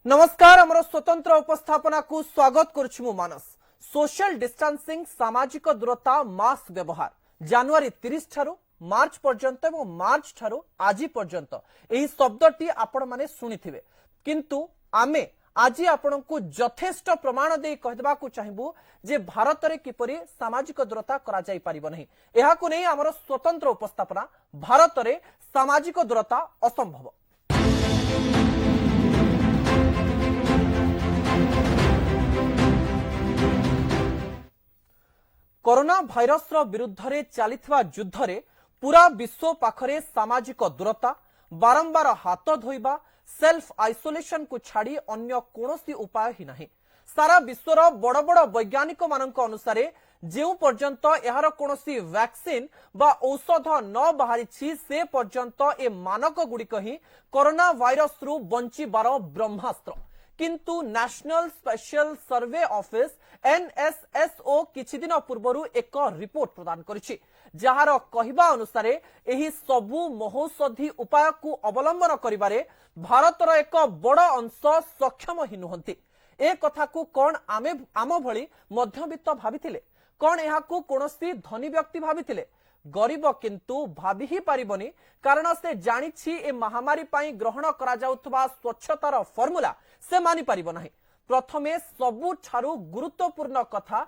नमस्कार आमर स्वतंत्र उपस्थापना को स्वागत करुछि मु मानस। सोशल डिस्टेंसिंग सामाजिक दूरता मास्क व्यवहार जनवरी 30 ठारू मार्च पर्यंत एवं मार्च ठारू आज पर्यंत एही शब्दटी आपण माने सुनिथिबे, किंतु आमे आज आपण को यथेष्ट प्रमाण दे कहदेबा को चाहिबू जे भारत रे किपरि सामाजिक दूरता करा जाई परिबो नहीं। एहा को नै हमर स्वतंत्र उपस्थापना भारत रे सामाजिक दूरता असंभव। कोरोना भाइरस विरुद्ध रे चलिथिबा युद्ध रे पूरा विश्व पाखरे सामाजिक दूरता, बारंबार हाथ धोइबा, सेल्फ आइसोलेशन को छाड़ी अन्य कोनोसी उपाय ही नहीं। सारा विश्वर बड़ बड़ वैज्ञानिक मानक अनुसार जेउ पर्यंत एहार कोनोसी वैक्सीन बा औषध न बाहरिछि से पर्यंत ए मानक गुड़िक ही कोरोना वायरस रु बंचिबार ब्रह्मास्त्र। किंतु नेशनल स्पेशल सर्वे ऑफिस एनएसएसओ किछि दिन पूर्वरु एक रिपोर्ट प्रदान करिछि, जहार कहिबा अनुसार एही सबु महौषधि उपाय को अवलंबन करिबारे भारतर एक बड़ अंश सक्षम ही नुहंती। ए कथा को कोन आम भली मध्यवित्त भाबिथिले? कोन एहा को कोनोसी धनी व्यक्ति भाबिथिले? गरीब किंतु भाबी ही पारिबनी, कारण से जानिछि ए महामारी पाई ग्रहण करा जाउथबा स्वच्छतार फॉर्मूला से मानि पारिबो नाही। प्रथमे सबु ठारू गुरुत्वपूर्ण कथा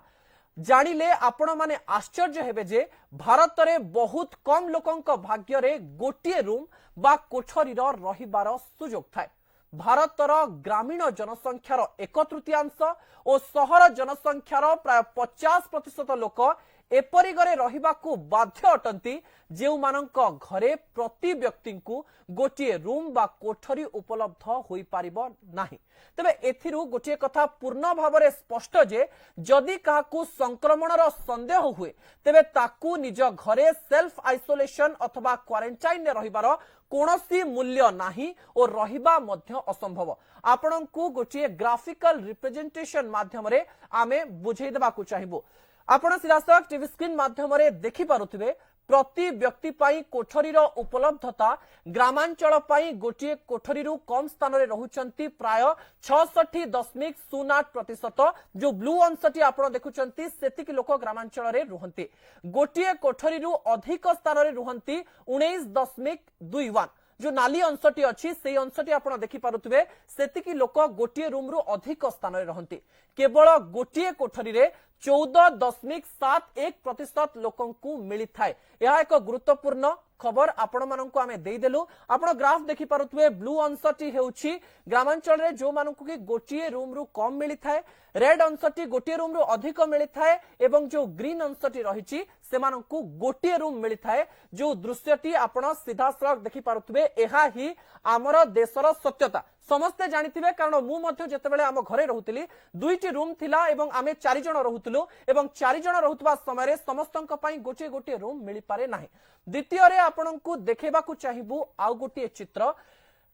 जानिले आपण माने आश्चर्य हेबे जे भारत रे बहुत कम लोकंक भाग्य रे गोटिए रूम बा कोठरीर रहिबार सुजोग थाए। भारतर ग्रामीण जनसंख्यार 1/3 और सहर जनसंख्यार प्राय 50% लोक एपरी घरे रहिबाकू बाध्य अटंती, जेउ मानक घरे प्रति व्यक्ति को गोटिए रूम बा कोठरी उपलब्ध होई पारिबो नाही। तबे एथिरु गोटिए कथा पूर्ण भावरे स्पष्ट जे जदि काहाकू संक्रमणर संदेह हुए तेबे ताकू निज घरे सेल्फ आइसोलेशन अथवा क्वारंटाइन ने रहिबार कोनोसी मूल्य नाही और रहिबा मध्य असंभव। आपनकू गोटिए ग्राफिकल रिप्रेजेंटेशन माध्यम रे आमे बुझेई देबा को चाहिबो। आपण सिरासक टीवी स्क्रीन माध्यम रे देखि पारुथिबे प्रति व्यक्ति पाई कोठरीर उपलब्धता ग्रामांचल पाई गोटिए कोठरीरु कम स्थान रे रहुचंती प्राय 66.08%। जो ब्लू अंशटी आपण देखुचंती सेतिक लोक ग्रामांचल रे रुहंती। गोटिए कोठरीरु अधिक स्थान रे रुहंती 19.21। जो नाली अंशटी अच्छी से अंशटी आपण देखि पारुथिबे सेतिकी लोक गोटिए रूम रु अधिक स्थान रे रहंती। केवल गोटिए कोठरी रे 14.71% लोकंकु मिली थाए। यह एक गुरुत्वपूर्ण खबर आपण मानकु आमे देई देलु। आपण ग्राफ देखि पारुथुबे ब्लू अंशटी हेउछि ग्रामांचल रे जो मानकु कि गोटिए रूम रु कम मिली थाए, रेड अंशटी गोटिए रूम रु अधिक मिली थाए एवं जो ग्रीन अंशटी रहिछि सेमानकु गोटिए रूम मिली थाए। जो दृश्यटी आपण सीधा सड़क देखि पारुथुबे एहा ही आमर देशर सत्यता। समस्ते जानिथिबे, कारण मु मध्ये जेतेबेले आम घरे रहुतिली दुईटी रूम थिला एवं आमे 4 जण रहुतलु एवं 4 जण रहुतबा समय रे समस्तंक पई गोटिए गोटिए रूम मिली पारे नाही। द्वितीय रे आपनकु देखेबाकू चाहिबू आउ गोटिए चित्र।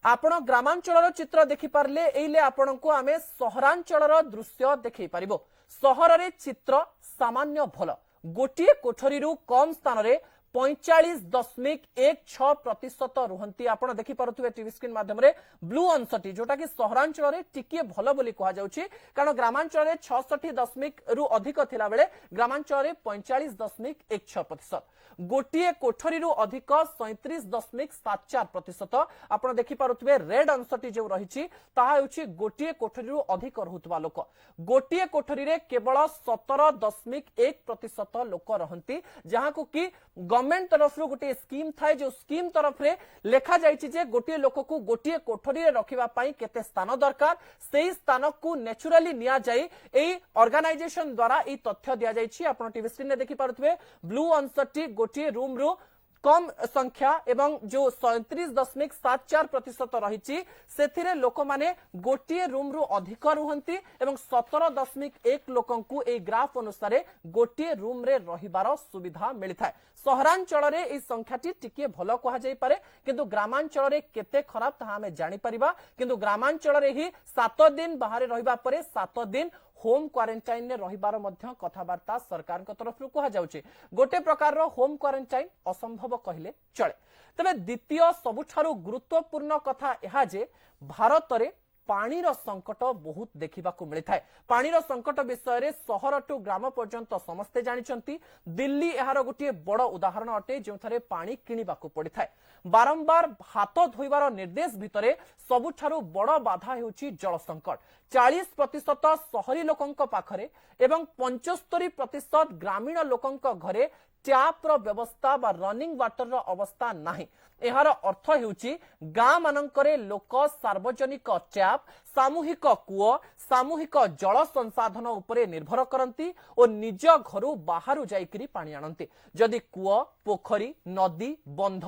आपण ग्रामांचलर चित्र देखि पारले एइले आपनकु आमे सहरांचलर दृश्य देखि पारिबो। सहर रे चित्र सामान्य भल। गोटिए कोठरीरु कम स्थान रे 45.16% रुहंती। आपण देखि पारुथुबे टीवी स्क्रीन माध्यम रे ब्लू अंशटी, जोटा कि सहरांचल रे टिके भल बोली कहा जाउछि, कारण ग्रामांचल रे 66 रु अधिक थिला बेले ग्रामांचल रे 45.16%। गोटिए कोठरी रु अधिक 37.74%। आपण देखि पारुथुबे रेड अंशटी जो रहिछि ताहा हेउछि गोटिए कोठरी रु अधिक रहुतबा लोक। गोटिए कोठरी रे केवल 17.1% लोक रहंती, जहां को कि गवर्नमेंट तरफ गोटे स्कीम थाए। जो स्कीम तरफ रे लेखा जाइछि जे गोटिए लोक को गोटिए कोठरी रे रखिबा पई केते स्थान दरकार, सेही स्थान को नेचुरली निया जाई एई ऑर्गेनाइजेशन द्वारा एई तथ्य दिया जाइछि। आपण टीवी स्क्रीन रे देखि पारुथबे ब्लू अंशटी गोटिए रूम रु कम संख्या एवं जो 37.74% रही से लोक माने गोटे रूम रु अधिक रुहंती एवं 17.1 लोकंकु ए ग्राफ अनुसार गोटे रूम रे रहिबार सुविधा मिलिथाय। सहरांचल रे ए संख्याटी टिके भल कहा जाई पारे, किंतु ग्रामांचल रे केते खराब ताहा हमें जानि परिबा। किंतु ग्रामांचल रे ही 7 दिन बाहर रहिबा परे 7 दिन होम क्वारंटाइन ने रहिबार मध्य कथाबार्ता सरकार तरफ कहा जाउछि। गोटे प्रकार होम क्वारंटाइन असंभव कहले चले। तबे द्वितीय सबुठारु गुरुत्वपूर्ण कथा यह जे भारत रे पानीर संकट बहुत देखा मिलता है। पानीर संकट विषय में सहर टू ग्राम पर्यंत समस्ते जानिछंती। दिल्ली यार गोटे बड़ उदाहरण अटे जो पानी किणवाक पड़ता है। बारंबार हाथ धोइबार निर्देश भितर सबुठारु बड़ बाधा हेउची जल संकट। 40% सहरी लोकंक पाखरे एवं 75% ग्रामीण लोकंक घरे टैप रो व्यवस्था बा रनिंग वाटर रो अवस्था नाही। एहार अर्थ हेउची गाँ मानकरे लोक सार्वजनिक टैप, सामूहिक कूओ, सामूहिक जल संसाधन उपरे निर्भर करती और निज घरु बाहरु जाइकरी पानी आनती। जदि कूओ, पोखरी, नदी, बंध,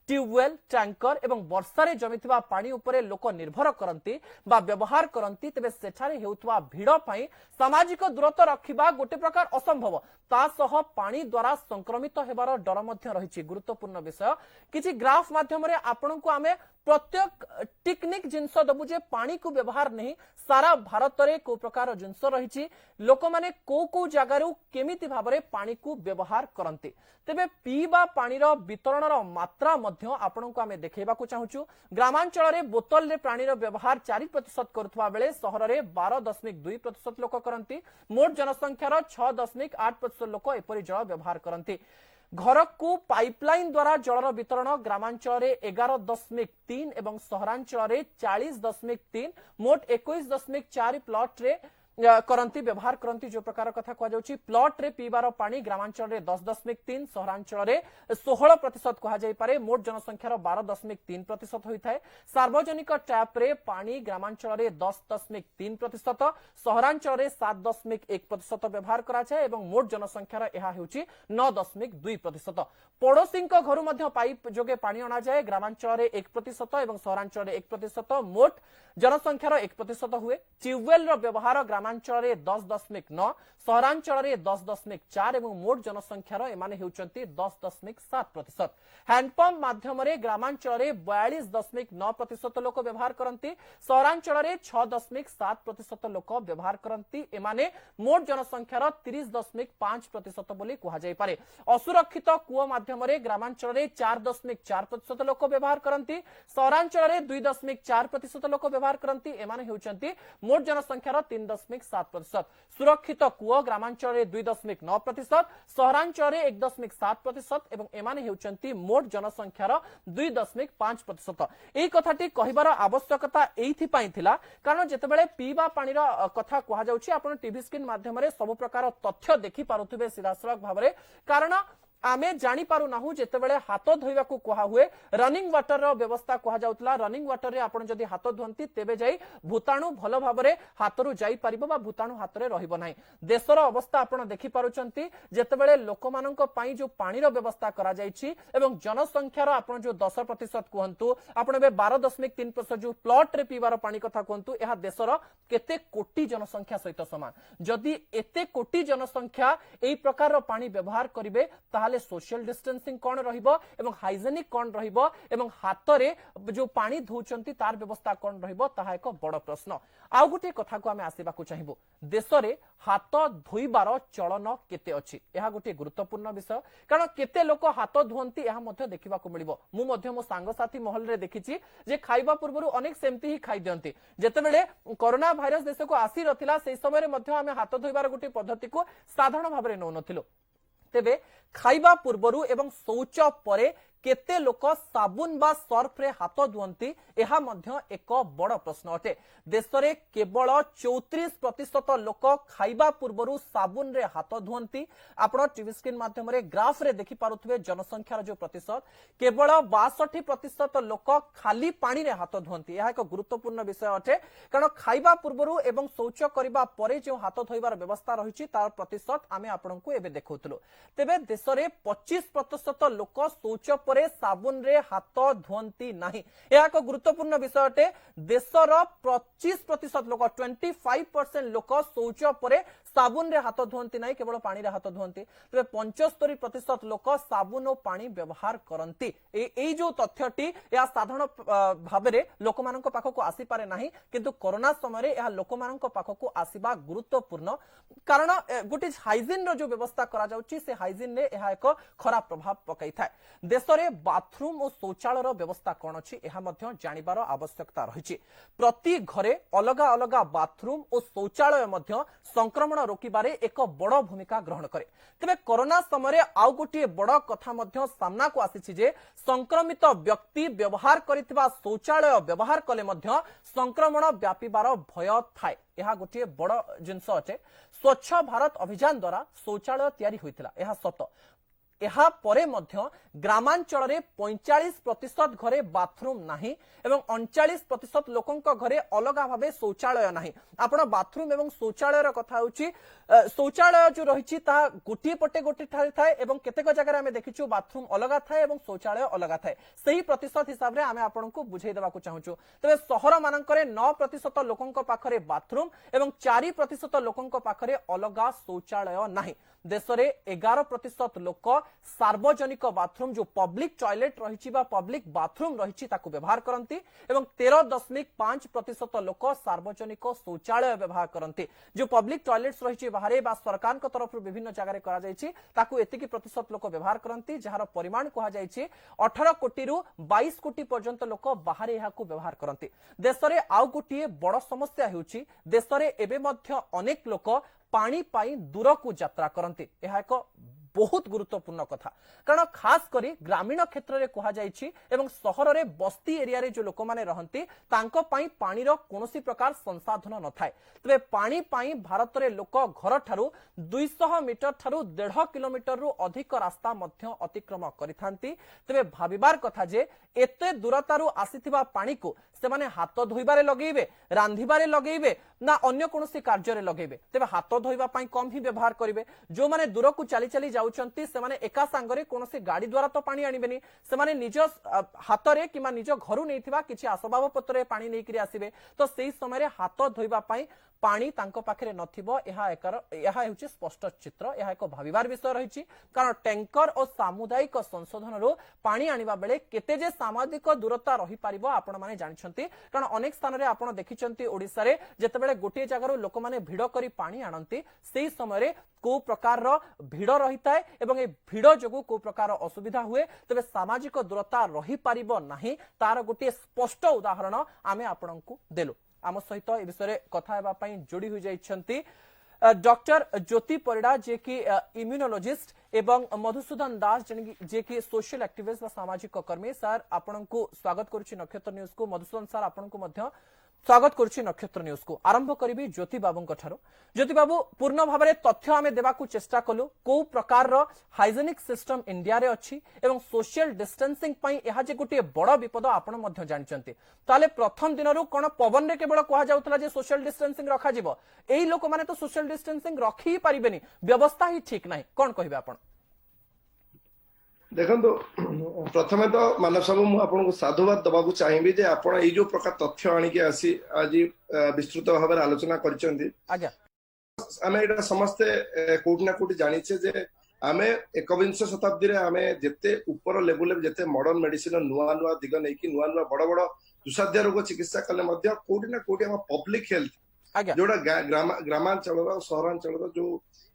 ट्यूबवेल, टैंकर एवं वर्षारे जमिथिबा पानी उपरे लोक निर्भर करती बा व्यवहार करती तेबे सेठारे हेउथवा भिड़ पई सामाजिक दूरत्व रखिबा गोटे प्रकार असंभव। ता सह पानी द्वारा संक्रमित हेबार डर मध्य रहिछि। गुरुत्वपूर्ण विषय किछि ग्राफ माध्यम रे आपनकु आमे प्रत्येक टेक्निक जिनस दबु जे पानी को व्यवहार नहीं सारा भारत रे को प्रकार जिनस रहिछि। लोक माने को जगारु केमिति भाबरे पानी को व्यवहार करंती। तेबे पीबा पानीर वितरणर मात्रा मध्य आपनकु आमे देखेबाकू चाहूछु। ग्रामांचल रे बोतल रे पानीर व्यवहार 4% करुथबा बेले सहर रे 12.2% लोक करंती। मोट जनसंख्यार 6.8% लोक एपरि जल व्यवहार करंती। घर को पाइपलाइन द्वारा जलर वितरण ग्रामांचल रे 11.3 एवं सहरांचल रे 40.3 मोट 21.4 प्लॉट रे करंती व्यवहार करंती। जो प्रकार कथा कह जाउची प्लॉट रे पीबार पानी ग्रामांचल रे 10.3, सहरांचल रे 16% कहा जाई पारे। मोट जनसंख्यार 12.3% होइथाय। सार्वजनिक टैप रे पानी ग्रामांचल रे 10.3%, सहरांचल रे 7.1% व्यवहार करा जाय एवं मोट जनसंख्यार एहा हेउची 9.2%। पड़ोसी घरु मध्य पाइप जोगे पानी अना जाए। ग्रामांचल रे 1% एवं सहरांचल रे 1%, मोट जनसंख्यार 1% हुए। ट्यूबवेल रो व्यवहार ग्रामांचल रे 10.9, सहरांचल रे 10.4 एवं मोट जनसंख्यार एमाने हेउचंती 10.7%। हैंडपंप माध्यम रे ग्रामांचल रे 42.9% लोक व्यवहार करंती, सहरांचल रे 6.7% लोक व्यवहार करंती। एमाने मोट जनसंख्यार 30.5% बोली कहा जाई पारे। असुरक्षित कूओ माध्यम रे ग्रामांचल रे 4.4% लोक व्यवहार करंती, सहरांचल रे 2.4% लोक व्यवहार करंती। एमाने हेउचंती मोट जनसंख्यार 3.7%। सुरक्षित कूओ ग्रामांचल रे 2.9%, सहरांचल रे 1.7% एवं एमाने हेउचंती मोट जनसंख्यार 2.5%। एई कथाटी कहिबार आवश्यकता एइथि पई थिला कारण जेतेबेले पीबा पानीर कथा कहा जाउची आपण टीवी स्क्रीन माध्यम रे सब प्रकार तथ्य देखि पारुथिबे सीधासलख भाबरे। कारण आमे जानी पारु नाहु जेतेबेले हाथ धोइबा को कहा हुए रनिंग वाटर रो व्यवस्था कहा जाउतला। रनिंग वाटर रे आपण जदी हाथ धोंती तेबे जाई भूताणु भलो भाबरे हाथरु जाई परिबो बा भूताणु हाथ रे रहिबो नाही। देशर अवस्था आपण देखि पारुचंती जेतेबेले लोकमाननक पई जो पानीर व्यवस्था करा जाईछि एवं जनसंख्यार आपण जो 10% कहंतु आपण बे 12.3% जो प्लॉट रे पीबार पानी कथा कहंतु एहा देशर केते कोटी जनसंख्या सहित समान। जदी एते कोटी जनसंख्या एई प्रकार रो पानी व्यवहार करिवे ताहाले सोशल डिस्टेंसिंग कौन रहिबो एवं हाइजेनिक कौन रहिबो एवं हाथ रे जो पानी धोउचंती तार व्यवस्था कौन रहिबो ताहा एक बड़ प्रश्न। आउ गोटे कथा को आमे आसीबा को चाहिबो देश रे हाथ धोइबार चलन केते अछि एहा गोटे गुरुत्वपूर्ण विषय। कारण केते लोक हाथ धोंती एहा मध्ये देखिबा को मिलिबो। मु मध्ये मो सांग साथी महल रे देखिछि जे खाइबा पूर्वरु अनेक सेमती ही खाइ दियंती। जेतेबेले कोरोना भाइरस देश को आसी रथिला सेई समय रे मध्ये आमे हाथ धोइबार गोटे पद्धति को साधारण भाबरे न नथिलो। तेबे खाइबा पूर्वरु एवं शौच परे केते लोक साबुन बा सर्फ रे हाथ धुअंती एहा मध्य एक बड़ प्रश्न अटे। देश रे केवल 34% लोक खाइबा पूर्वरु साबुन रे हाथ धुअंती। आपण टीवी स्क्रीन माध्यम रे ग्राफ रे देखि पारुथबे जनसंख्यार जो प्रतिशत केवल 62% लोक खाली पानी रे हाथ धुअंती। एहा एक गुरुत्वपूर्ण विषय अटे कारण खाइबा पूर्वरु एवं शौच करिबा परे जो हाथ धोइबार व्यवस्था रहिछि तार प्रतिशत आमे आपनकु एबे देखौतलो। तेबे देश रे 25% लोक शौच परे साबुन रे हाथ धुअंती नाही। यह एक गुरुत्वपूर्ण विषय अटे। देशर 25% लोक 25% लोक शौच परे साबुन रे हाथ धुअंती नाही केवल पानी रे हाथ धुअंती। तबे 75% लोक साबुन और पानी व्यवहार करंती। एई जो तथ्यटी या साधारण भाबरे लोकमाननक पाखको आसी पारे नाही किंतु कोरोना समय रे या लोकमाननक पाखको आसीबा गुरुत्वपूर्ण। कारण गोटे हाइजीन रो जो व्यवस्था करा जाउची से हाइजीन रे यह एक खराब प्रभाव पकाई थाए। देश ଘରେ बाथरूम और शौचालय व्यवस्था कौन अच्छी जानिबार आवश्यकता रही। प्रति घरे अलग अलग बाथरूम और शौचालय संक्रमण रोकबारे एक बड़ भूमिका ग्रहण करे। तेबे कोरोना समय आउ गोटे बड़ कथा सामना को आसी जे संक्रमित व्यक्ति व्यवहार करिथिबा शौचालय व्यवहार कले संक्रमण व्यापीबार भय थाए। यह गोटे बड़ जिनस अटे। स्वच्छ भारत अभियान द्वारा शौचालय तैयारी होइतिला, यह सत। यहा परे मध्य ग्रामांचल रे 45% घरे बाथरूम नाही एवं 39% लोकंक घरे अलग भावे शौचालय नाही। आपण बाथरूम एवं शौचालय रो कथा होची, शौचालय जो रहिछि ता गोटी पटे गोटी ठारे थाए एवं केतेक जगह आमे देखिछु बाथरूम अलग थाए एवं शौचालय अलग थाए। सही प्रतिशत हिसाब रे आमे आपनकु बुझेइ देबा को चाहूछु। तबे शहर मानकरे 9% लोकंक पाखरे बाथरूम एवं 4% लोकंक पाखरे अलग शौचालय नाही। देश रे 11% लोक सार्वजनिक बाथरूम जो पब्लिक टॉयलेट रही पब्लिक बाथरूम रही व्यवहार करती एवं 13.5% लोक सार्वजनिक शौचालय व्यवहार करती। जो पब्लिक टॉयलेट्स रही बाहर बा सरकार तरफ विभिन्न जगह एतिकी प्रतिशत लोक व्यवहार करती, जार परिमाण कह 18 कोटी रु 22 कोटी पर्यंत लोक बाहर यह व्यवहार करती। देश में आउ गोटे बड़ समस्या होउछि, देश में एबे मध्य अनेक लोक पानी पाई दूर को यात्रा करती। यह एक बहुत गुरुत्वपूर्ण कथा, कारण खास करी ग्रामीण क्षेत्र में कह एवं सहर में बस्ती एरिया रे जो लोक माने रहंती तांको पाई पानी रो कोनोसी प्रकार संसाधन न थाए। तबे पानी पाई भारत रे लोक घर ठारू 200 मीटर ठारू 1.5 किलोमीटर रु अधिक रास्ता मध्य अतिक्रम करिथांती। तबे भाबिबार कथा जे एते दूरतारू आसीथिबा पानी को से माने हाथ धोइबारे लगेइबे, रांधिबारे लगेइबे ना अन्य कोनोसी कार्य रे लगेइबे। तबे हाथ धोइबा पाई कम ही व्यवहार करिवे। जो माने दूर को चली चली जाउचंती से माने एका सांगरे कोनोसी गाड़ी द्वारा तो पानी आनिबेनी, से माने निज हाथ रे किमा निज घरु नेइथिबा किछि आसबाब पत्र रे पानी नेइकरी आसीबे। तो सेही समय रे हाथ धोइबा पाई पानी तांको पाखरे नथिबो, यह हेउछि स्पष्ट चित्र। यह एक भाबिबार विषय रहिछि, कारण टैंकर और सामुदायिक संशोधन रो पानी आनिबा बेले केते जे सामाजिक दूरता रही पारिबो आपण माने जानिछंती। कारण अनेक स्थान रे आपण देखिछंती ओडिसा रे जेतेबेले गोटे जगह लोक माने भिड़ करी पानी आनंती सेही समय रे को प्रकार भिड़ रही थाए एवं ए भिड़ जोगु को प्रकार असुविधा हुए। तबे सामाजिक दूरता रही पारिबो नाही तार गोटे स्पष्ट उदाहरण आमे आपणंकु देलु। आम सहित ए विषय कथा हेबा पई जोड़ी हो जाइछंती डॉक्टर ज्योति परिड़ा जे कि इम्यूनोलॉजिस्ट एवं मधुसूदन दास जे कि सोशल एक्टिविस्ट व सामाजिक कर्मी। सर आपणंकु स्वागत करूछि नक्षत्र न्यूज को। मधुसूदन सर आपणंकु मध्य स्वागत करुछि नक्षत्र न्यूज को। आरंभ करिबी ज्योति बाबू ठारो। ज्योति बाबू पूर्ण भाव में तथ्य आमे देबा को चेष्टा कलु को प्रकार रो हाइजेनिक सिस्टम इंडिया रे अछि एवं सोशल डिस्टेंसिंग पई यहा जे गोटे बड़ विपद आपण मध्य जानिचंती। ताले प्रथम दिन रु कोन पवन रे केवल कहा जाउतला जे सोशल डिस्टेंसिंग रखा जिवो, एई लोक माने तो सोशल डिस्टेंसिंग रखी ही परिबेनी, व्यवस्था ही ठीक नाही, कोन कहिबे आपण? देखो प्रथमे तो मानव सब मुझे साधुवाद दबाक चाहिए जे आप जो प्रकार तथ्य आणिक आसी आज विस्तृत भाव आलोचना कर समस्ते कोटि ना कोटि जानिचे जे आमे 21 शताब्दी रे आमे जेते ऊपर लेवल जेते मॉडर्न मेडिसिन नुआ नुआ दिग नहीं कि नुआ नुआ बड़ बड़ दुसाध्य रोग चिकित्सा कले मध्य कोटि ना कोटि हम पब्लिक हेल्थ जोड़ा ग्रामांचल सहरांचल जो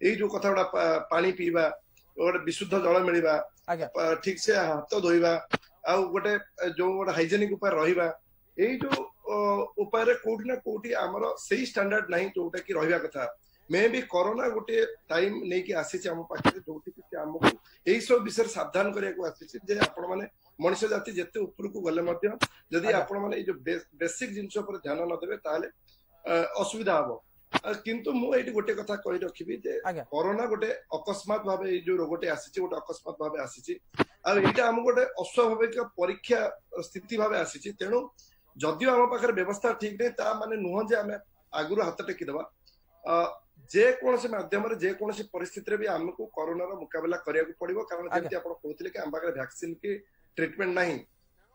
यही जो कथा गुड़ा पानी पीवा गोटे विशुद्ध जल मिलवा ठीक से हाथ धोइबा आ गोटे जो गोटे हाइजेनिक उपाय रहिबा एई जो उपाय कोठी ना कोठी आमर सही स्टैंडर्ड नहीं जोटा कि रहिबा कथा। मे भी कोरोना गोटे टाइम नहीं कि आसी आम पाखे जोटी कि आमको यही सब विषय सावधान करने आसी जे आपण माने मनुष्य जाति जेते ऊपर को गले मध्य जदि आपण माने जो बेसिक जिंस पर ध्यान न देबे ताले असुविधा हबो। किंतु मुझे गोटे कथा कही रखी जे कोरोना गोटे अकस्मात भाव जो रोगटे आसी गोटे अकस्मात भाव आसी आम गोटे अस्वाभाविक परीक्षा स्थिति भाव आसी। तेणु जदिव आम पाखे व्यवस्था ठीक नहीं माने नुह जे आम आगु हाथ टेकीदबा जेकोसी माध्यम जेकोसी परिस्थिति भी आमको कोरोना मुकाबला करिया पड़ो, कारण जमी आप कहते कि आम पाखे वैक्सीन की ट्रिटमेंट नहीं।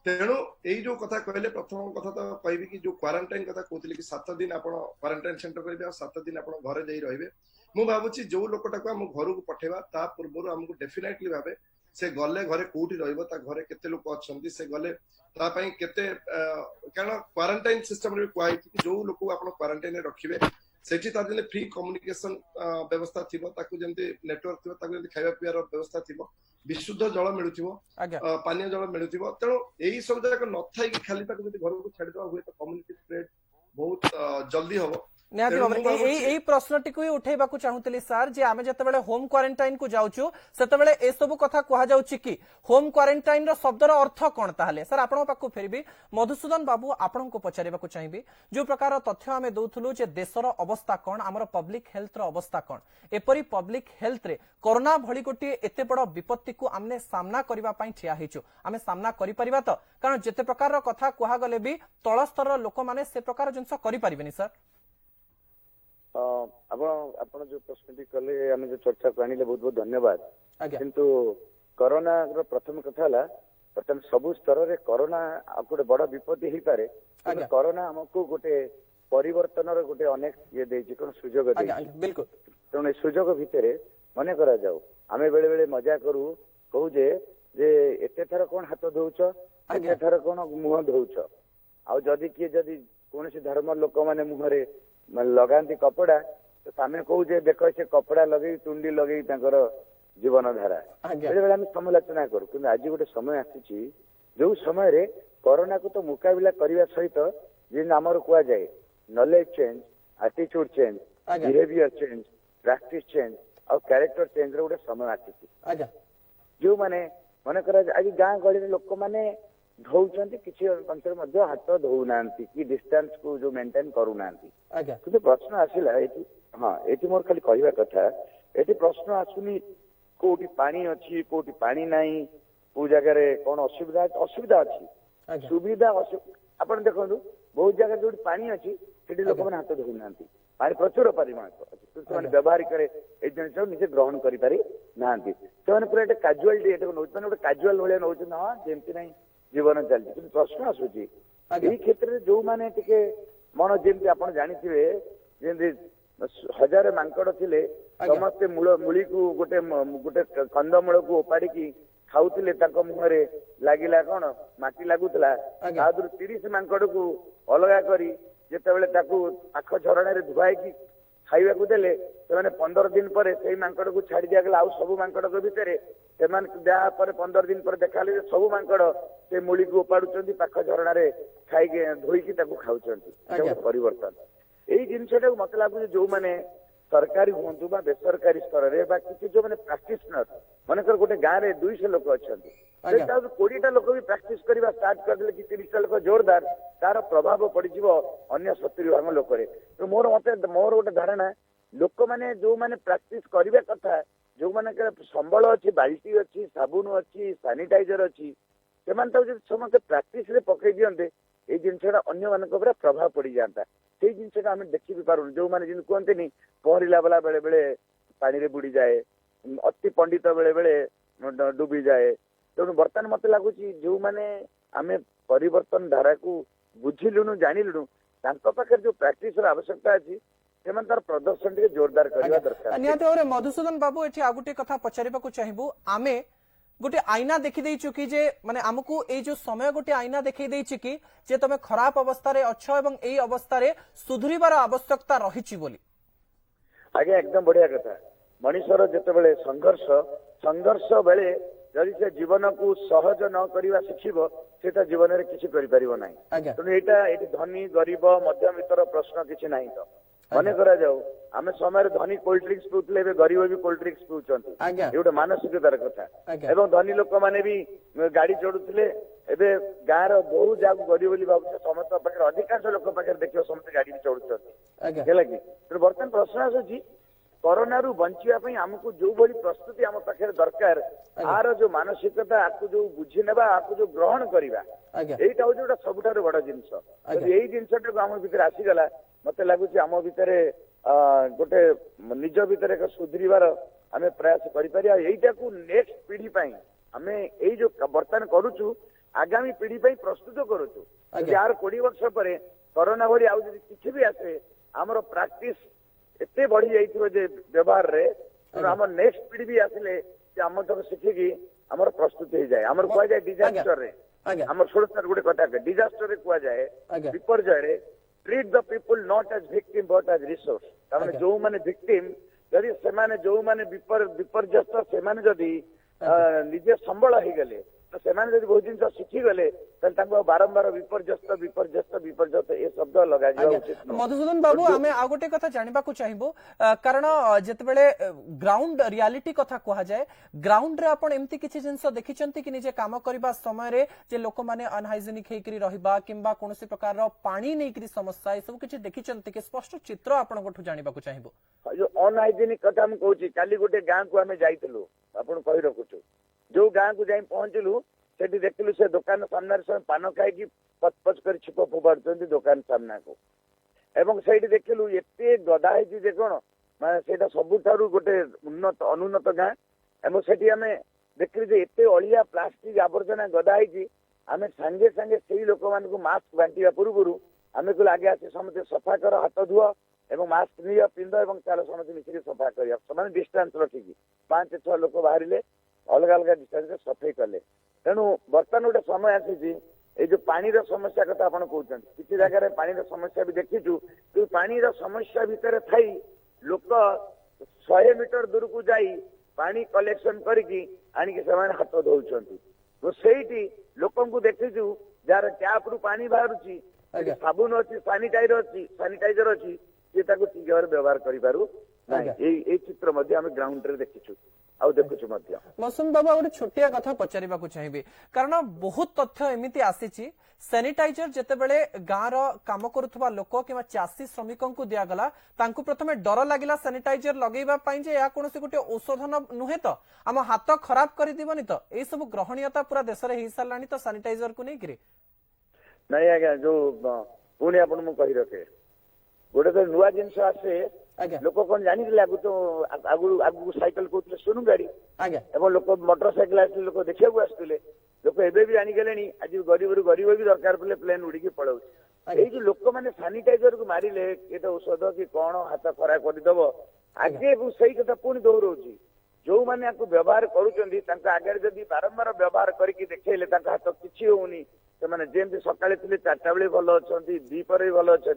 तेणु यही जो कथा कहले प्रथम कथा तो कहबी कि जो क्वारंटाइन कथा कहते कि 7 दिन आप क्वारंटाइन सेंटर करेंगे और 7 दिन आप घर जा रही मु भावुची जो लोकटा को आम घर को पठेबा ता पूर्व आमको डेफिनेटली भावे से गले घरे कोठी रहइबो ता घरे केते लोक अछंती से गले ता पई केते कारण क्वारंटाइन सिस्टम रे कहै कि जो लोक आप क्वारंटाइन रे रखिबे सेठी तार जेंति फ्री कम्युनिकेशन व्यवस्था थिबो ताकू जेंति नेटवर्क थिबो ताकू जेंति खाଇବା पियार व्यवस्था थिबो विशुद्ध जल मिलुथिबो पानीय जल मिलुथिबो तेणु एही सब जाक न थाई कि खाली ताकू जदि घर को छाडी दवा हुए तो कम्युनिटी स्प्रेड बहुत जल्दी हबो निहाती भाव एई प्रश्नटी को उठेबा को चाहूतली सर जे आमे जतबेले होम क्वारंटाइन को जाउछु सेतबेले ए सब कथा कहा जाउछि कि होम क्वारंटाइन रो शब्दर अर्थ कोन ताहले सर आपन पाखु फेरबी मधुसूदन बाबू आपन को पचारिबा को चाहिबी जो प्रकार तथ्य आमे दउथुलु जे देशर अवस्था कोन हमर पब्लिक हेल्थ रो अवस्था कोन एपरी पब्लिक हेल्थ रे कोरोना भली गोटे एते बड़ विपत्ति को आमने सामना करिबा पई ठिया हिचु आमे सामना करि परिबा त कारण जेते प्रकार रो कथा कहा गले भी तळ स्तर लोक माने से प्रकार जिंस करि परिबेनी सर आपण जो प्रश्न कले आम जो चर्चा को आनिले बहुत बहुत धन्यवाद किंतु कोरोना रो प्रथम कथा हला बर्तमान सबु स्तर रे कोरोना गोटे बड़ विपत्ति ही पारे कोरोना हमको गोटे परिवर्तन रो गोटे अनेक ये देछि कोन सुजोग देछि बिल्कुल तेणु ए सुजोग भितरे मने करा जाऊ आमे बेले बेले मजा करू कहू जे एते थर कोन हाथ धोउछ एते थर कोन मुह धोउछ आ जदी किए जदी कोनसी धर्म लोक माने मुहरे लगाती कपड़ा तो आम कहू देख से कपड़ा लगे तुंडी लगे जीवन धारा बेले आम समालोचना करूँ कि आज गोटे समय आसी जो समय कोरोना को तो मुकाबला करने सहित जिन आमर कह जाए knowledge change attitude change behaviour change practice change और कैरेक्टर चेंज रो गोटे समय आसी जो माने मन कर आज गाँ गहली लोक मैंने धोउछंती किछि अंतर मध्य हाथ धोउनांती कि डिस्टेंस को जो मेंटेन करूनांती किंतु प्रश्न आसिला एठी हां एठी मोर खाली कहबा कथा एठी प्रश्न आसुनी कोठी पानी अछि कोठी पानी नाही को जगह रे कोन असुविधा अछि सुविधा आपण देखंतु बहुत जगह जो पानी अछि सेठी लोक मन हाथ धोउनांती पानी प्रचुर परिमाण अछि माने व्यवहार करे ए जिनिस निजे ग्रहण करि पारि नांती तो पूरा एक कैजुअल डे एटा नोच माने गोटे कैजुअल होले नोच ना जेमति नाही जीवन चलती कि प्रश्न आसूची यही क्षेत्र में जो माने टिके मन जेमती आपण जानिथिबे जेमती 1000 मांकड़ थिले समस्त मूली को गोटे गोटे कंदमूल को उपाड़ी की खाउथिले ताको मुहरे लागिला कोन माटी लागुतला तादुर 30 मांकड़ को अलगा करी जेतेबेले ताको आख झरणे रे धुआई की खाइबा को देले से 15 दिन पर से मांकड़ को छाड़ी दिया गला आ सब मांकड़ के भितरे सेमान जहाँ पर 15 दिन पर देखा सब मांकड़ से मूली को उपाड़ुचंती पाख झरणा रे खाई धोईकी ताको खाउचंती परिवर्तन यही जिनटा मत लगुच जो मैंने सरकारी हूँ बा बेसरकारी स्तर में किसी जो मैंने प्राक्टिशनर मनकर गोटे गाँव में 200 लोक अच्छा 20टा लोक भी प्राक्टिस करवा स्टार्ट करदे कि 30टा लोक जोरदार तार प्रभाव पड़ज अन्य 70 भाग लोक तो मोर गोटे धारणा लोक मैंने जो मैंने प्राक्टिस करने कथा जो मैंने संबल अच्छी बाल्टी अच्छी साबुन अच्छी सानिटाइजर अच्छी से समस्त प्राक्टिस पकई दिंते ये जिनसा अन्य मान प्रभाव पड़ जाता से जिनसा आम देखी भी पार जो मैंने जिन कहते पहरिला बेला बेले बेले पानी रे बुड़ी जाए अति पंडित बेले बेले डूबी जाए तेणु बर्तमान मत लगुच जो मैंने आम परिवर्तन धारा को बुझिलुनु जानिलुनु पाखे जो प्राक्टिस आवश्यकता अच्छी से तार प्रदर्शन टे जोरदार करवा दरकार निहाती भाव मधुसूदन बाबू एठी आ गोटे कथा पचारिबा चाहिबू आमे गोटे आईना देखी देइछु कि जे माने हमकु ए जो समय गोटे आईना देखि देइछि कि जे तमे खराब अवस्था रे अछ एवं एई अवस्था रे सुधुरिबार आवश्यकता रहिछि बोली आगे एकदम बढ़िया कथा मनीषर जेतेबेले संघर्ष बेले जदि से जीवन को सहज न करवा शिखिबो सेटा जीवन रे किछि करि परिबो नाही तने एटा एटी धनी गरीब मध्यमितर प्रश्न किछि नाही तो मने करा जाऊ आम समय धनी कोल्ड ड्रिंक्स पीउले गरीब भी कोल्ड ड्रिंक्स पीउचंती ये गोटे मानसिकतार कथा एवं धनी लोक माने भी गाड़ी चढ़ुले एबे गाँव बहुत जगह गरीब बोली भाव समस्त पाखे अधिकांश लोक पाखे देखिए समस्त गाड़ी भी चढ़ुचंती है कि बर्तमान प्रश्न आसुची कोरोना रु बंचिया आमको जो भली प्रस्तुति आम पाखे दरकार आर जो मानसिकता आपको जो बुझी नेबा आपको जो ग्रहण करवा यहीटा हूँ गोटे सबुठार बड़ जिनस यही जिनसा आम भीतर आसीगला मत लगुच आम भितर गोटे निज भितर एक सुधरीबार आम प्रयास करा को नेक्स्ट पीढ़ी आम यही जो बर्तमान करुचु आगामी पीढ़ी प्रस्तुत करुचु यार 20 वर्ष पर कोरोना भली आउ किसी भी आसे आमर प्रैक्टिस एते बढ़ी जाइथिबो जे व्यवहार रे आम नेक्स्ट पीढ़ी भी आसिले आम तक शिखिकी आमर प्रस्तुत हो जाए आमर कह जाए डिजास्टर रे आमर 16 गोटे कथा डिजास्टर रे कह जाए विपर्जय रे treat the people not as victim but as resource तामाने जो माने विक्टिम जदि सेमाने जो माने विपर्यस्त सेमाने जदि निजे संबल हो गले तो सेमाने जदि बहुत जिन शिखी गले बारंबार विपर्यस्त विपर्यस्त विपर्यस्त ए शब्द लगा उचित मधुसूदन बाबू आमे आ गोटे कथा जानिबा को चाहिबो कारण जेतेबेले ग्राउंड रियलिटी कथा कहा जाए ग्राउंड रे आपण एम्ति किछि जिंस देखिचंती कि निजे काम करबा समय रे जे लोक माने अनहाइजेनिक हेकरी रहिबा किंबा कोनोसी प्रकार रो पानी नेकरी समस्या ए सब किछि देखिचंती कि स्पष्ट चित्र आपण गोठु जानिबा को चाहिबो जो अनहाइजेनिक कथा हम कहूची काली गोटे गां को हमें जाइतलु आपण कहि रखुछु जो गां को जाई पहुंचलु सेठी देखलु से दुकान सामने से पान खाई की पचपच कर छिप फोबाडुचंती दुकान सामना को एवं सेठी देखलु एते गदा है जे कोन माने सेटा सबुठारु गोटे उन्नत अनुन्नत गां एवं सेठी हमें देखलु जे एते अलिया प्लास्टिक आवर्जना गदा है आमे संगे संगे सेही लोक मान को मास्क बांटिया पूर्वरु आमे को आगे आसी समते सफा कर हाथ धुआ एवं मास्क निया पिंद एवं चाल समते मिसिके सफा करिया समान डिस्टेंस रखिकी 5-6 लोक बाहरिले अलग अलग डिस्टेंस सफाई कले तेणु बर्तमान गोटे समय आसी जो पानी समस्या कथा आप कहते किसी जगह पानी समस्या भी देखीचु कि पानी समस्या भितर थी लोक 100 मीटर दूर को जाई पानी कलेक्शन करके आनिक से हाथ धोउछंती तो सेठी लोक देखीचु जार टैप रु पानी बाहरुची साबुन अच्छी सानिटाइजर अच्छी सी ठीक भाव व्यवहार करू चित्र ग्राउंड रे देखीचु मौसम बाबा गोटे छोटिया कथा पचारिबा को चाहिए कारण बहुत तथ्य एमिति आसीची सैनिटाइजर जेतेबेले गाँव काम करुवा लोक कि चाषी श्रमिक को दिगला प्रथमे डर लगिला सैनिटाइजर लगेबा पई जे या कोनोसी गोटे औषध नुहे तो आम हाथ खराब कर दिबनी तो ए सब ग्रहणीयता पूरा देश रे ही सारलानी तो सैनिटाइजर को नहीं नहीं आज्ञा जो पुणी आपन मु कहि रखे गोटे तो नुआ जिनस आसे लोक कौन जानी आगु तो आगु साइकिल कहते सोनू गाड़ी एवं लोक मोटरसाइकिल आसते लोक देखा आसते लोक एबे भी जानिगले आज गरीब रु गरीब भी दरकार पड़े प्लेन उड़ी पड़ाऊँ ये लोक मैंने सानिटाइजर को मारे ये औषध कि कौन हाथ खराब करदेव आगे सही कथा पुणी दोहराऊँ जो मैंने आपको व्यवहार करुँच आगे जब बारंबार व्यवहार करके देखले हाथ किसी होनी से जमी सकाଳେ थे 4टा बेले भल अच्छा दीपर भी भल अच्छा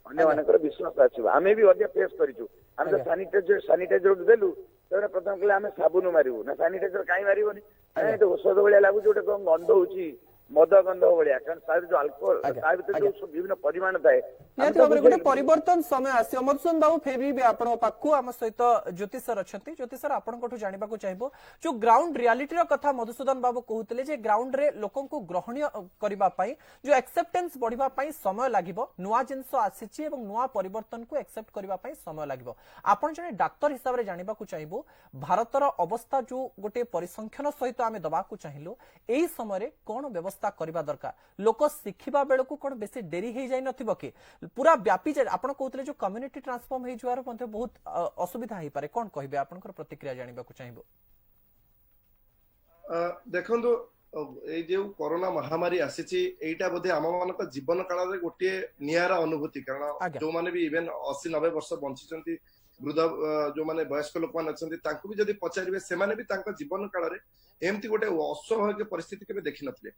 अन्य मानकर विश्वास आसो आम भी अद्य फेस करूँ आम तो सानिटाइजर देलु से प्रथम कहले आम साबुन मारू ना सानिटाइजर कहीं मारबनी तो औषध भाया लगुच गोटे कौन गंध हो मद गंध भाया कारण जो अल्कोहल जो विभिन्न परिमाण थाए गोटे परिवर्तन समय आस मधुसूदन बाबू फेर भी आपण पाखु आम सहित ज्योतिषर अच्छा ज्योतिषर आपंठ जानवा चाहिए जो ग्राउंड रियालिटी कथा मधुसूदन बाबू कहते जे ग्राउंड रे लोक ग्रहणीय करने जो एक्सेप्टेंस बढ़ाई समय लगे नुआ जिनस आसी नुआ परिवर्तन को एक्सेप्ट करने समय लगे आप जड़े डाक्तर हिसाब से जानवा चाहिए भारतर अवस्था जो गोटे परिसंख्यान सहित आम दवाक चाहिए यही समय कौन व्यवस्था करबा दरकार लोक शिखिबा बेलकु कोन बेसी देरी हे जाय नथिबो कि पूरा व्यापी जाय आपण कहतले जो कम्युनिटी ट्रांसफॉर्म हे जुआर मध्ये बहुत असुविधा हे पारे कोन कहबे आपनकर प्रतिक्रिया जानिबा को चाहिबो देखंदो ए जे कोरोना महामारी आसीची एटा बोधे आम मानक जीवन काल रे गोटे नियारा अनुभूति कारण जो माने भी इवन 80-90 वर्ष बंचिचंती वृद्ध जो माने वयस्क लोक मान अछंती तांको भी जदी पचारिबे से माने भी तांको जीवन काल रे एमती गोटे अस्वाभाविक परिस्थिति केबे देखि नथिले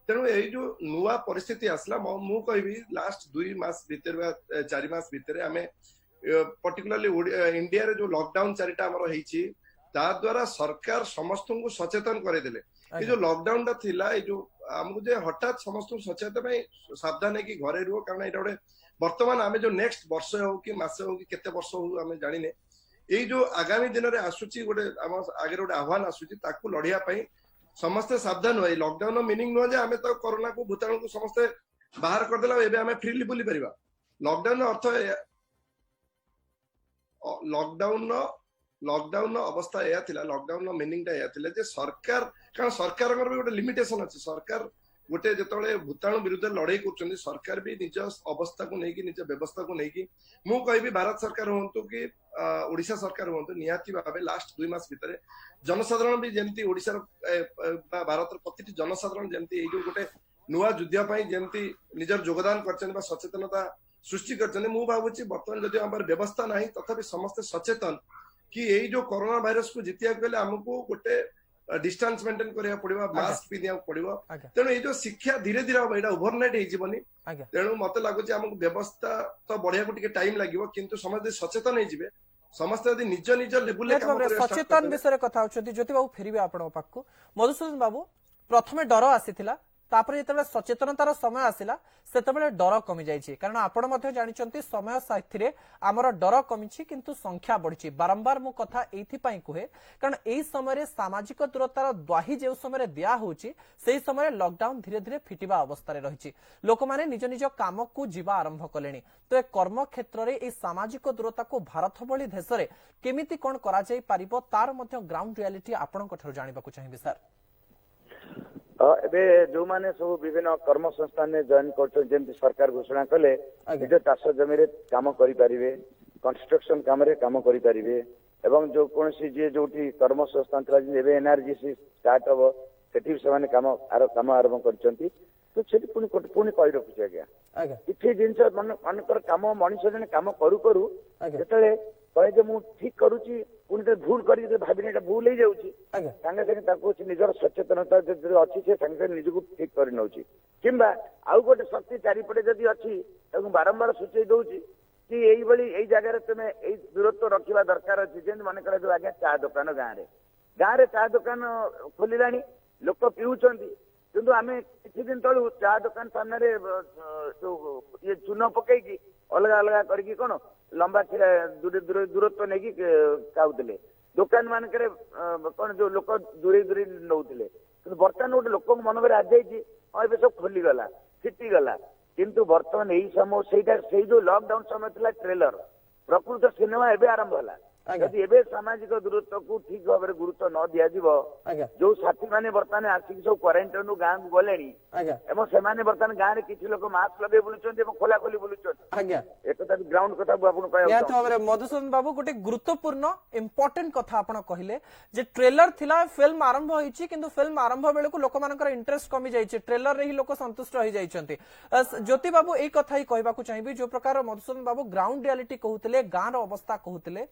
तेणु ए जो नुआ परिस्थिति आसला मु कहबी लास्ट 2 मास भीतर 4 मास भीतर आमे पर्टिकुलरली इंडिया रे जो लॉकडाउन चारिटा हमर हेची ता द्वारा सरकार समस्त को सचेतन करे देले ये जो लॉकडाउन ता थिला ए जो हमको जे हठात समस्त सचेतन में सावधान है कि घरे रुहो कारण एटा गोटे वर्तमान आमे जो नेक्स्ट वर्ष हो कि मास हो कि केते वर्ष हो आमे जानिने ये जो आगामी दिन में आसूची गोटे आम आगे गोटे आह्वान आसूची ताकू लड़िया पई समस्ते सावधान हुए लॉकडाउन मीनिंग नुह जे आमे तो कोरोना को भूताणु को समस्ते बाहर कर देला एबे आमे फ्रीली बुली परिबा लॉकडाउन अर्थ लॉकडाउन अवस्था या थिला लॉकडाउन मीनिंग टा या थिला जे सरकार कारण सरकार भी गोटे लिमिटेशन अछि सरकार गोटे जिते भूताणु विरुद्ध लड़ाई कर सरकार भी निज अवस्था को लेकिन निज व्यवस्था को लेकिन मु कहि भारत सरकार हूँ कि ओडिशा सरकार हूँ निहाती भाव लास्ट 2 मास भितर जनसाधारण भी जमती ओडिशा भारत प्रति जनसाधारण जमती जो गोटे नुआ युद्ध जमती निजर योगदान कर सचेतनता सृष्टि कर भावुची बर्तमान जदि आम व्यवस्था ना तथापि समस्ते सचेतन कि यही जो कोरोना भाइरस को जीतिया गले आमको गोटे डिस्टेंस मेंटेन करिया पड़िबो मास्क पिनिया पड़िबो आज्ञा तेणु ये जो शिक्षा धीरे धीरे हम एटा ओवरनाइट हे जीवनी आज्ञा तेणु मते लागुଛି ଆମକୁ ବ୍ୟବସ୍ଥା ତ ବଢିବାକୁ ଟିକେ ଟାଇम ଲାଗିବ କିନ୍ତୁ ସମସ୍ତେ ସଚେତନ ହେଇଯିବେ ସମସ୍ତେ ଯଦି ନିଜ ନିଜ ଲେବୁଲରେ ନିହାତି କାମ ଭାବରେ କରିବା start ସଚେତନ କରିଦେବେ। ବିଷୟରେ କଥା ହଉଛନ୍ତି ଜ୍ୟୋତି ବାବୁ ଫେରିବେ ଆପଣଙ୍କ ପାଖକୁ ମଧୁସୂଦନ ବାବୁ ପ୍ରଥମେ ଡର ଆସିଥିଲା ତାପରେ ଯେତେବେଳେ ସଚେତନତାର ସମୟ ଆସିଲା ସେତେବେଳେ ଡର କମି ଯାଇଛି କାରଣ ଆପଣ ମଧ୍ୟ ଜାଣିଛନ୍ତି ସମୟ ସାଥିରେ ଆମର ଡର କମିଛି କିନ୍ତୁ ସଂଖ୍ୟା ବଢିଛି ବାରମ୍ବାର ମୁଁ କଥା ଏଇଥିପାଇଁ କୁହେ କାରଣ ଏହି ସମୟରେ ସାମାଜିକ ଦୂରତାର ଦ୍ୱାହି ଯେଉଁ ସମୟରେ ଦିଆ ହେଉଛି ସେହି ସମୟରେ ଲକଡାଉନ ଧୀରେ ଧୀରେ ଫିଟିବା ଅବସ୍ଥାରେ ରହିଛି ଲୋକମାନେ ନିଜ ନିଜ କାମକୁ ଯିବା ଆରମ୍ଭ କଲେଣି ତ ଏ କର୍ମ କ୍ଷେତ୍ରରେ ଏହି ସାମାଜିକ ଦୂରତାକୁ ଭାରତ ଭଳି ଦେଶରେ କେମିତି କ'ଣ କରାଯାଇ ପାରିବ ତାର ମଧ୍ୟ ଗ୍ରାଉଣ୍ଡ ରିଆଲିଟି ଆପଣଙ୍କ ଠାରୁ ଜାଣିବାକୁ ଚାହିଁବି ସାର୍ ଏବେ ଯୋଉମାନେ ସବୁ ବିଭିନ୍ନ କର୍ମ ସଂସ୍ଥାନରେ ଜଏନ କରୁଛନ୍ତି ଯେମିତି ସରକାର ଘୋଷଣା କଲେ ନିଜ ଚାଷ ଜମିରେ କାମ କରିପାରିବେ କନଷ୍ଟ୍ରକ୍ସନ କାମରେ କାମ କରିପାରିବେ ଏବଂ ଯୋଉ କୌଣସି ଯିଏ ଯୋଉଠି କର୍ମ ସଂସ୍ଥାନ ଥିଲା ଏବେ ଏନଆରଜିସି ଷ୍ଟାର୍ଟ ହବ ସେଠି ବି ସେମାନେ କାମ ଆରମ୍ଭ କରିଛନ୍ତି ତ ସେଠି ପୁଣି କହି ରଖୁଛି ଆଜ୍ଞା କିଛି ଜିନିଷ ମନେକର କାମ ମଣିଷ ଜଣେ କାମ କରୁ କରୁ ଯେତେବେଳେ କହେ ଯେ ମୁଁ ଠିକ କରୁଛି ପୁଣି ଭୁଲ କରିକି ଭାବିନି ଏଟା ଭୁଲ ହେଇଯାଉଛି ସାଙ୍ଗେ ସାଙ୍ଗେ ତାକୁ ନିଜର ସଚେତନତା ଯଦି ଅଛି ସେ ସାଙ୍ଗେ ସାଙ୍ଗେ ନିଜକୁ ଠିକ କରି ନଉଛି କିମ୍ବା ଆଉ ଗୋଟେ ଶକ୍ତି ଚାରିପଟେ ଯଦି ଅଛି ତାକୁ ବାରମ୍ବାର ସୂଚେଇ ଦଉଛି କି ଏଇଭଳି ଏଇ ଜାଗାରେ ତୁମେ ଏଇ ଦୂରତ୍ୱ ରଖିବା ଦରକାର ଅଛି ଯେମିତି ମନେକର ଯୋଉ ଆଜ୍ଞା ଚା ଦୋକାନ ଗାଁରେ ଚା ଦୋକାନ ଖୋଲିଲାଣି ଲୋକ ପିଉଛନ୍ତି କିନ୍ତୁ ଆମେ କିଛି ଦିନ ତଳୁ ଚା ଦୋକାନ ସାମ୍ନାରେ ଯୋଉ ଇଏ ଚୂନ ପକେଇକି ଅଲଗା ଅଲଗା କରିକି କଣ ଲମ୍ବା ଛିଡ଼ା ଦୂରତ୍ୱ ନେଇକି ଖାଉଥିଲେ ଦୋକାନ ମାନଙ୍କରେ କଣ ଯୋଉ ଲୋକ ଦୂରେଇ ନଉଥିଲେ କିନ୍ତୁ ବର୍ତ୍ତମାନ ଗୋଟେ ଲୋକଙ୍କ ମନରେ ଆସିଯାଇଛି ହଁ ଏବେ ସବୁ ଖୋଲିଗଲା ଫିଟିଗଲା କିନ୍ତୁ ବର୍ତ୍ତମାନ ଏଇ ସମୟ ସେଇ ଯୋଉ ଲକଡାଉନ ସମୟ ଥିଲା ଟ୍ରେଲର ପ୍ରକୃତ ସିନେମା ଏବେ ଆରମ୍ଭ ହେଲା ଯଦି ଏବେ ସାମାଜିକ ଦୂରତ୍ୱକୁ ଠିକ ଭାବରେ ଗୁରୁତ୍ୱ ନ ଦିଆଯିବ ଯୋଉ ସାଥୀ ମାନେ ବର୍ତ୍ତମାନ ଆସିକି ସବୁ କ୍ୱାରେଣ୍ଟାଇନରୁ ଗାଁକୁ ଗଲେଣି ଏବଂ ସେମାନେ ବର୍ତ୍ତମାନ ଗାଁରେ କିଛି ଲୋକ ମାସ୍କ ଲଗେଇ ବୁଲୁଛନ୍ତି ଏବଂ ଖୋଲା ଖୋଲି ବୁଲୁଛନ୍ତି ଏକଥା ଗ୍ରାଉଣ୍ଡ କଥା ଆପଣଙ୍କୁ କହିବାକୁ ମଧୁସୂଦନ ବାବୁ ଗୋଟେ ଗୁରୁତ୍ୱପୂର୍ଣ୍ଣ ଇମ୍ପୋର୍ଟାଣ୍ଟ କଥା ଆପଣ କହିଲେ ଯେ ଟ୍ରେଲର ଥିଲା ଫିଲ୍ମ ଆରମ୍ଭ ହୋଇଛି କିନ୍ତୁ ଫିଲ୍ମ ଆରମ୍ଭ ବେଳକୁ ଲୋକମାନଙ୍କର ଇଣ୍ଟରେଷ୍ଟ କମି ଯାଇଛି ଟ୍ରେଲରରେ ହିଁ ଲୋକ ସନ୍ତୁଷ୍ଟ ହୋଇଯାଇଛନ୍ତି ଜ୍ୟୋତି ବାବୁ ଏଇ କଥା ହିଁ କହିବାକୁ ଚାହିଁବି ଯୋଉ ପ୍ରକାର ମଧୁସୂଦନ ବାବୁ ଗ୍ରାଉଣ୍ଡ ରିଆଲିଟି କହୁଥିଲେ ଗାଁର ଅବସ୍ଥା କହୁଥିଲେ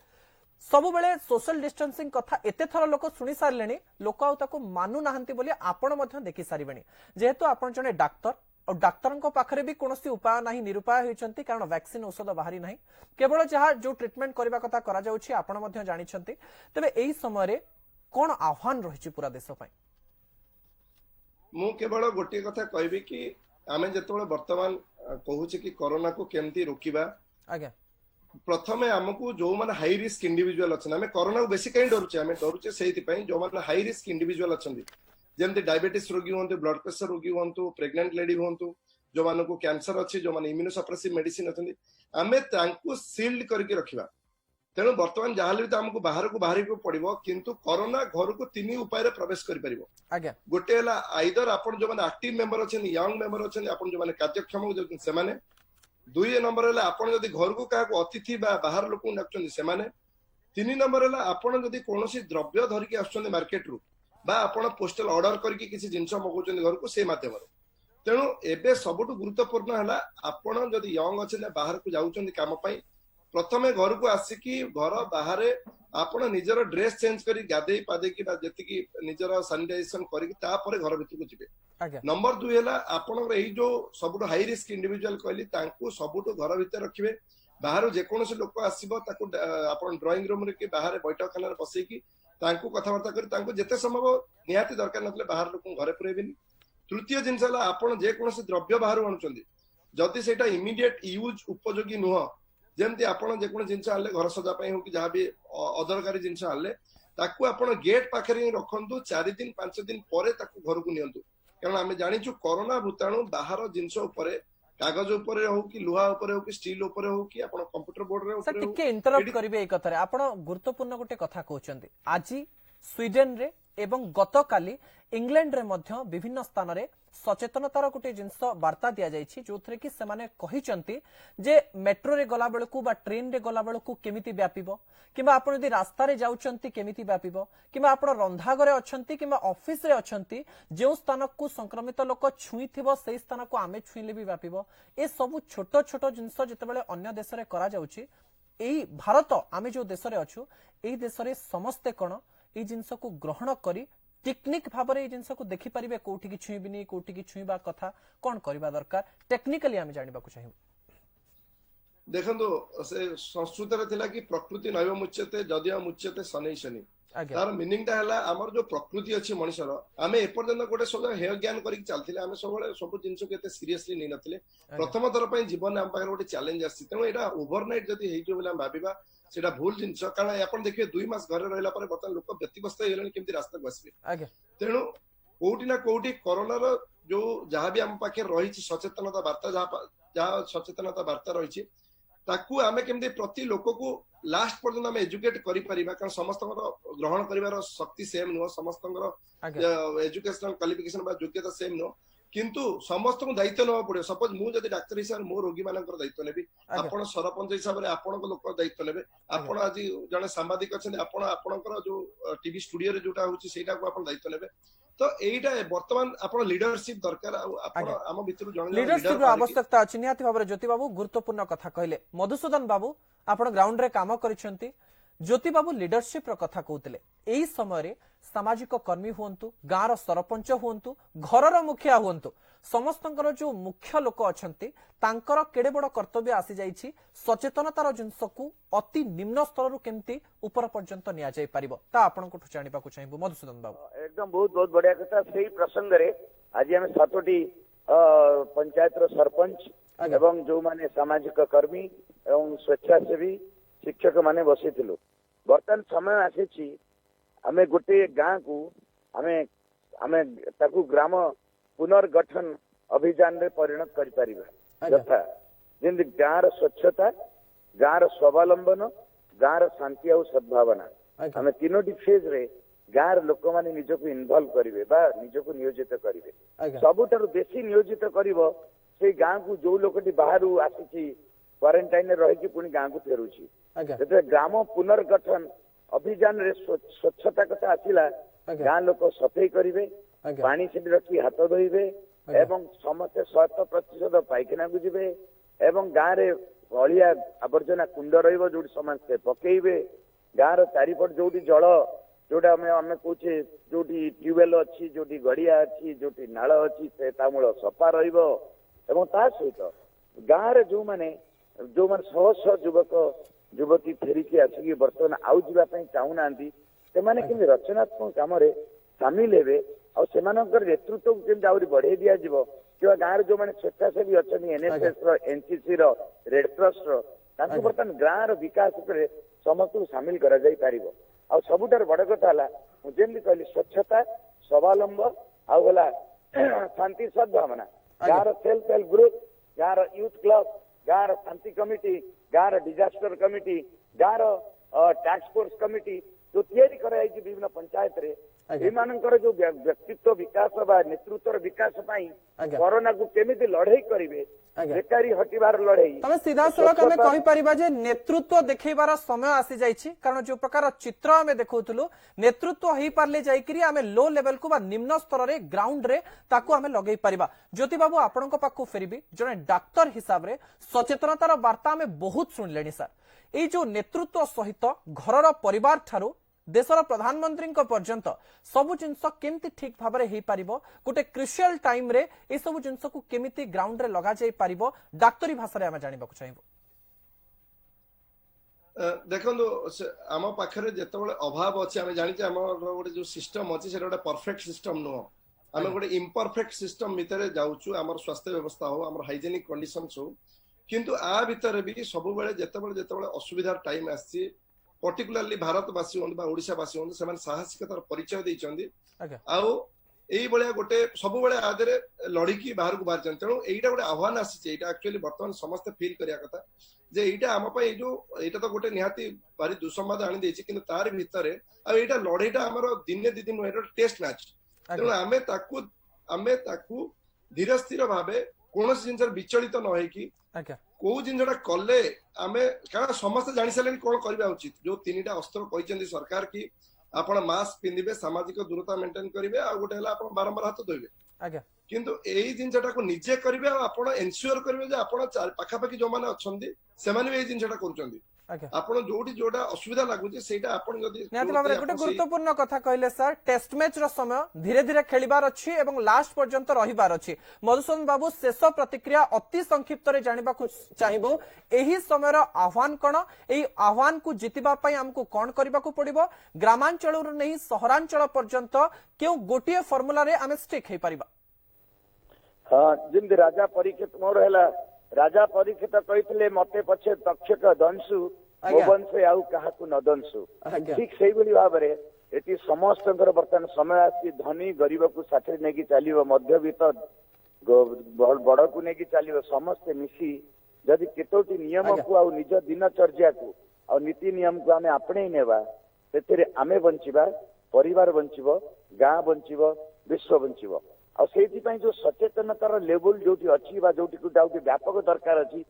ସବୁବେଳେ सोशल डिस्टेंसिंग कथा एते थर लोक शुणी सारे लोक आउ मानु नाहंती बोली आपण मध्य देखि सारिबेनी जेहेतु आपण जने डाक्टर और डाक्टर पाखरे भी कोनोसी उपाय नाही निरुपाय होइचंती कारण वैक्सीन औषध बाहरी नाही केवल जहा जो ट्रीटमेंट करबा कथा करा जाउछि आपण मध्य जानिछंती तबे एही समय रे कोन आह्वान रहिछि पूरा देश पय मु केवल गोटे कथा कहबी कि आमे जेतबेले वर्तमान कहूछि कि कोरोना को केमती रोकिबा आज्ञा प्रथमे आमको जो माने हाई रिस्क इंडिविजुअल अच्छा आम कोरोना को बेसी कहीं डरुचे आम डरुचे से जो माने हाई रिस्क इंडिविजुअल अच्छा जमती डायबिटीज रोगी हूँ ब्लड प्रेशर रोगी हूँ प्रेग्नेंट लेडी हूँ जो मान को कैंसर अच्छी जो मैंने इम्यूनोसप्रेसिव मेडिसिन अच्छा आम सिल्ड करके रखा तेणु बर्तमान जहाँ भी तो आमको बाहर को बाहर को पड़ो किंतु कोरोना घर को 3 उपाय प्रवेश कर गोटे आइदर आपन जो माने एक्टिव मेंबर अच्छे यंग मेंबर अच्छे आपन जो माने कार्यक्षम से 2 नंबर है आपन जदि घर को क्या अतिथि बाहर लोक डाकुचंदी सेमाने 3 नंबर है आपन जदि कोनोसी द्रव्य धरिकी आसुचंदी मार्केट रू बा आपन पोस्टल ऑर्डर करके किसी जिंस मगौचंदी घर को से माध्यम तेणु एबे सबुठु गुरुत्वपूर्ण है आपन जदि यंग अच्छे बाहर को जाउचंदी काम पई प्रथमे घर को आसिकी घर बाहर आपण निजर ड्रेस चेंज करी गाधे पादे की जति निजर सानिटाइजेशन करी तापर घर भीतर को जिवे नंबर 2 है आपण जो सब हाई रिस्क इंडिविजुअल कहली तांको सबुठ घर भीतर रखिबे बाहर जेकोसी लोक आसो आपण ड्राइंग रूम रे बाहर बैठक खाना बसैकी तांको कथबार्ता करी तांको जेते संभव निहाती दरकार नथले बाहर लोक घरे पुरेबिनी तृतीय जिनस है आपण जेकोसी द्रव्य बाहर आणुचंदी जदि सेटा इमीडिएट यूज उपयोगी नुह जमती आपण जेकोसी जिनस आले घर सजा पई हो कि जहां भी अदरकारी जिनस आले ताकू आपण गेट पाखरे रखंतु 4 दिन 5 दिन परे ताकू घर को नियंतु कारण आम जानिछु कोरोना भूताणु बाहर जिनस उपरे कागज उपरे हो कि लुहा उपरे हो कि स्टील उपरे हो कि आपण कंप्यूटर बोर्ड रे सर टिके इंटरप्ट करिवे ए कथा रे आपण गुरुत्वपूर्ण गोटे कथा कहउचंदी आजि स्वीडेन रे एवं गतकाली इंग्लैंड रे मध्य विभिन्न स्थान रे सचेतनतार गोटे जिनस वार्ता दिया जायछि जोथरे कि सेमाने कहिचंती जे मेट्रो रे गला बेलकू बा ट्रेन रे गला बेलकू केमिति व्यापिबो किबा आपण यदि रास्ता रे जाउचंती केमिति व्यापिबो किबा आपण रंधा घरे अछंती किबा ऑफिस रे अछंती जे स्थान को संक्रमित लोक छुई थिबो सेही स्थान को आमे छुईले भी व्यापिबो ए सब छोट छोट जिनस जतेबेले अन्य देश रे करा जाउछि एही भारत आमे जो देश रे अछु एही देश रे समस्ते कोन ए जिनस को ग्रहण करी टेक्निक भाବରେ এই ଜିନିଷ को देखि परिबे कोठी की छुईबिनी कोठी की छुईबा कथा कोन करबा दरकार टेक्निकली हम जानिबा को चाहिए। देखो से संस्कृत थिला कि प्रकृति नैव मुच्यते जदिया मुच्यते शनै शनि तार मीनिंग टा हला हमर जो प्रकृति अछि मनुष्यर आमे एपर्यंत गोटे सब हेय ज्ञान करी चलथिले आमे सब सब जिंस को एते सीरियसली नै नथिले प्रथम थर पय जीवन हम पाखर गोटे चैलेंज आछि तेणु एटा ओवरनाइट जदी हेइ जो बोला भाबिबा सेटा भूल जिंस कारण आपण देखिए 2 मास घर रहला पर बर्तन लोक व्यतिग्रस्त हेलनि केमति रास्ता को आसीबे तेणु कोठी ना कोठी कोरोना रो जो जहां भी हम पाखे रही सचेतनता वार्ता जहां सचेतनता वार्ता रही ताकू आमे केमति प्रति लोक को लास्ट पर्यंत आमे एजुकेट करि परिबा कारण समस्त ग्रहण करिवार शक्ति सेम नुह समस्त एजुकेशनल क्वालिफिकेशन बा योग्यता सेम नुह किंतु समस्त को दायित्व नवा पड़े सपोज मु जदि डाक्टर हिसाब मो रोगी मानकर दायित्व नेबी आपण सरपंच हिसाब रे आपण को लोक दायित्व नेबे आपण आज जने सांबादिक अछन आपण आपणकर जो टीवी स्टूडियो रे जोटा होची सेटा को आपण दायित्व नेबे तो एटा वर्तमान आपण लीडरशिप दरकार आपण हम भितर जण लीडरशिप रो आवश्यकता अछि निहाती भाबरे ज्योति बाबू गुरुत्वपूर्ण कथा कहले मधुसूदन बाबू आपण ग्राउंड रे काम करिसेंती ज्योति बाबू लीडरशिप रो कथा कहउतले एई समय रे सामाजिक कर्मी हुंतु गाँर सरपंच हुंतु घरर मुखिया हुंतु समस्तंकर जो मुख्य लोक अछंती तांकर केडे बड़ कर्तव्य आसी जाइछि सचेतनतार जिंस को अति निम्न स्तर रु केमती ऊपर पर्यंत निया जाय परिबो ता आपण को जानिबा को चाहिबो मधुसूदन बाबू एकदम बहुत बहुत बढ़िया कथा सेही प्रसंग रे आज हम 7टी पंचायत रो सरपंच एवं जो माने सामाजिक कर्मी एवं स्वेच्छासेवी शिक्षक माने बसिथिलु वर्तमान समय आसीछि हमें गोटे गाँ को हमें ताकू ग्राम पुनर्गठन अभियान रे परिणत करि परिबा यथा जेंति गाँर स्वच्छता गाँर स्वावलंबन गाँर शांति और सद्भावना हमें तीनोटी फेज रे गाँर लोक माने निजको इन्वॉल्व करिवे बा निजको नियोजित करिवे सबुठारु बेसी नियोजित करिवो से गाँ को जो लोकटी बाहरु आसीछि क्वारंटाइन रे रहि कि पुनी गाँ को फेरुछि जेते ग्राम पुनर्गठन अभियान रे स्वच्छता कथा आसिला गाँ लोक सफाई करिवे पानी से रखी हाथ धोइबे एवं समस्त 100% पाइखाना को जिबे एवं गाँ रे अलिया आवर्जना कुंड रहिबो जोडी समस्त पकेइबे गाँ रो चारिपट जोडी जल जोटा हमें कहूचे जोटी ट्यूबवेल अच्छी जोटी गड़िया अच्छी जोटी नाल अच्छी से तामूल सफा रहिबो एवं ता सहित गाँ रे जो माने शह शह युवक युवती फेरिकी आसिकी बर्तमान आउ जावाई चाहूना से माने केमि रचनात्मक काम रे सामिल हेबे और सेमानकर नेतृत्व को केमि आउरी बढ़े दिया जिवो कि गाँ रे जो माने स्वेच्छासेवी अछनी एनएसएस रो एनसीसी रो रेड क्रॉस रो तांको बर्तमान गाँ रो विकास पर समस्त को सामिल करा जाई पारिबो आ सबुठार बड़ कथा हला जेमि कहली स्वच्छता स्वावलंब आ होला शांति सद्भावना गाँ रो सेल्फ हेल्प ग्रुप गाँ रो यूथ क्लब गाँ रो शांति कमिटी गाँ रो डिजास्टर कमिटी गाँ रो टास्क फोर्स कमिटी जो तैयारी कराई विभिन्न पंचायत रे एमानकर जो व्यक्तित्व विकास बा नेतृत्व विकास पाई कोरोना को केमिति लड़ाई करिवे बेकारी हटिबार लड़ाई तमे सीधा सड़क हमें कहि परिबा जे नेतृत्व देखैबार समय आसी जाइछि कारण जो प्रकार चित्र हमें देखौथुलु नेतृत्व हेई पारले जाइकरी हमें लो लेवल को बा निम्न स्तर रे ग्राउंड रे ताकू हमें लगै परिबा ज्योति बाबू आपन को पाखु फेरिबी जने डाक्टर हिसाब रे सचेतनतार वार्ता हमें बहुत सुनलेनी सर ए जो नेतृत्व सहित घरर परिवार ठारू देशर प्रधानमंत्री पर्यंत सबु जिनस केमती ठीक भाव में हो पार गोटे क्रुशियल टाइम रे ए सब जिनस को केमिति ग्राउंड रे लगा जाई पारिबो डाक्तरी भाषा रे हम जानिबा चाहिबो देखंदो आम पाखरे जेतेबेले अभाव अछि आमे जानि जे हमर गोटे जो सिस्टम अछि सेटा गोटे परफेक्ट सिस्टम नो आमे गोटे इम्परफेक्ट सिस्टम भितरे जाउछु हमर स्वास्थ्य व्यवस्था हो हमर हाइजेनिक कंडीशंस हो किंतु आ भितरे भी सब बेले जेतेबेले असुविधार टाइम आछि पर्टिकुलरली भारतवासी हूँ ओडावासी हूँ से साहसिकतार परिचय देइचंदी आउ एई बळिया गोटे सब बेले आदरे लड़िकी बाहर को बाहर तेणु एटा गोटे आह्वान आसी एक्चुअली बर्तमान समस्त फील करिया कथा जे एटा आम पई जो एटा तो गोटे निहाती भारी दुसंबाद आनी देछि किंतु तार भितरे आ एटा लड़ाईटा हमर दिने दी दिन एटा टेस्ट मैच तेणु आमे ताकू धीरे स्थिर भाबे कोनोसी जिनसर विचलित न होई कि को जिनटा कले आमे कारण समस्त जानि सालेन कोन करबा उचित जो तीनटा अस्त्र कहिसेंदी सरकार की आपण मास्क पिंदिबे सामाजिक दूरता मेंटेन करिवे आ गोटे हला आपण बारंबार हाथ धोइबे କିନ୍ତୁ ଏଇ ଜିନିଷଟାକୁ ନିଜେ କରିବେ ଆଉ ଆପଣ ଏନସିଓର କରିବେ ଯେ ଆପଣ ପାଖାପାଖି ଯୋଉମାନେ ଅଛନ୍ତି ସେମାନେ ବି ଏଇ ଜିନିଷଟା କରୁଛନ୍ତି। ଆଜ୍ଞା ଆପଣ ଯୋଉଠି ଯୋଉଟା ଅସୁବିଧା ଲାଗୁଛି ସେଇଟା ଆପଣ ଯଦି ନିହାତି ଭାବରେ ଗୋଟେ ଗୁରୁତ୍वपूर्ण କଥା कहले सर टेस्ट मैच रो समय धीरे धीरे खेलिबार अछि एवं लास्ट पर्यंत रहिबार अछि। मधुसूदन बाबू शेष प्रतिक्रिया अति संक्षिप्त रे जानिबा को चाहिबो एही समय रो आह्वान कोन एही आह्वान को जितिबा पई हमकु कोन करबा को पड़िबो ग्रामांचल रो नहीं सहरांचल पर्यंत केउ गोटिए फार्मूला रे हम स्टिक हे परिबा। हाँ जिंद राजा परीक्षित मोर हैला राजा परीक्षित कहते मते पछे तक्षक दंशु मो वंशे आउ काहाकू न दंशु ठीक से भाव में ये समस्त बर्तमान समय आसी धनी गरीब को साथी नहीं चलो मध्यवित्त बड़ को नहीं चलो समस्ते मिसी जदि केतोटी नियम को आ निज दिनचर्या को आ नीति नियम को आम आपणे नेबा से आमे बंचिबा परिवार बंचिबो गाँ बंचिबो विश्व बंचिबो और से जो सचेतनतार लेवल जो अच्छी जो व्यापक दरकार अच्छी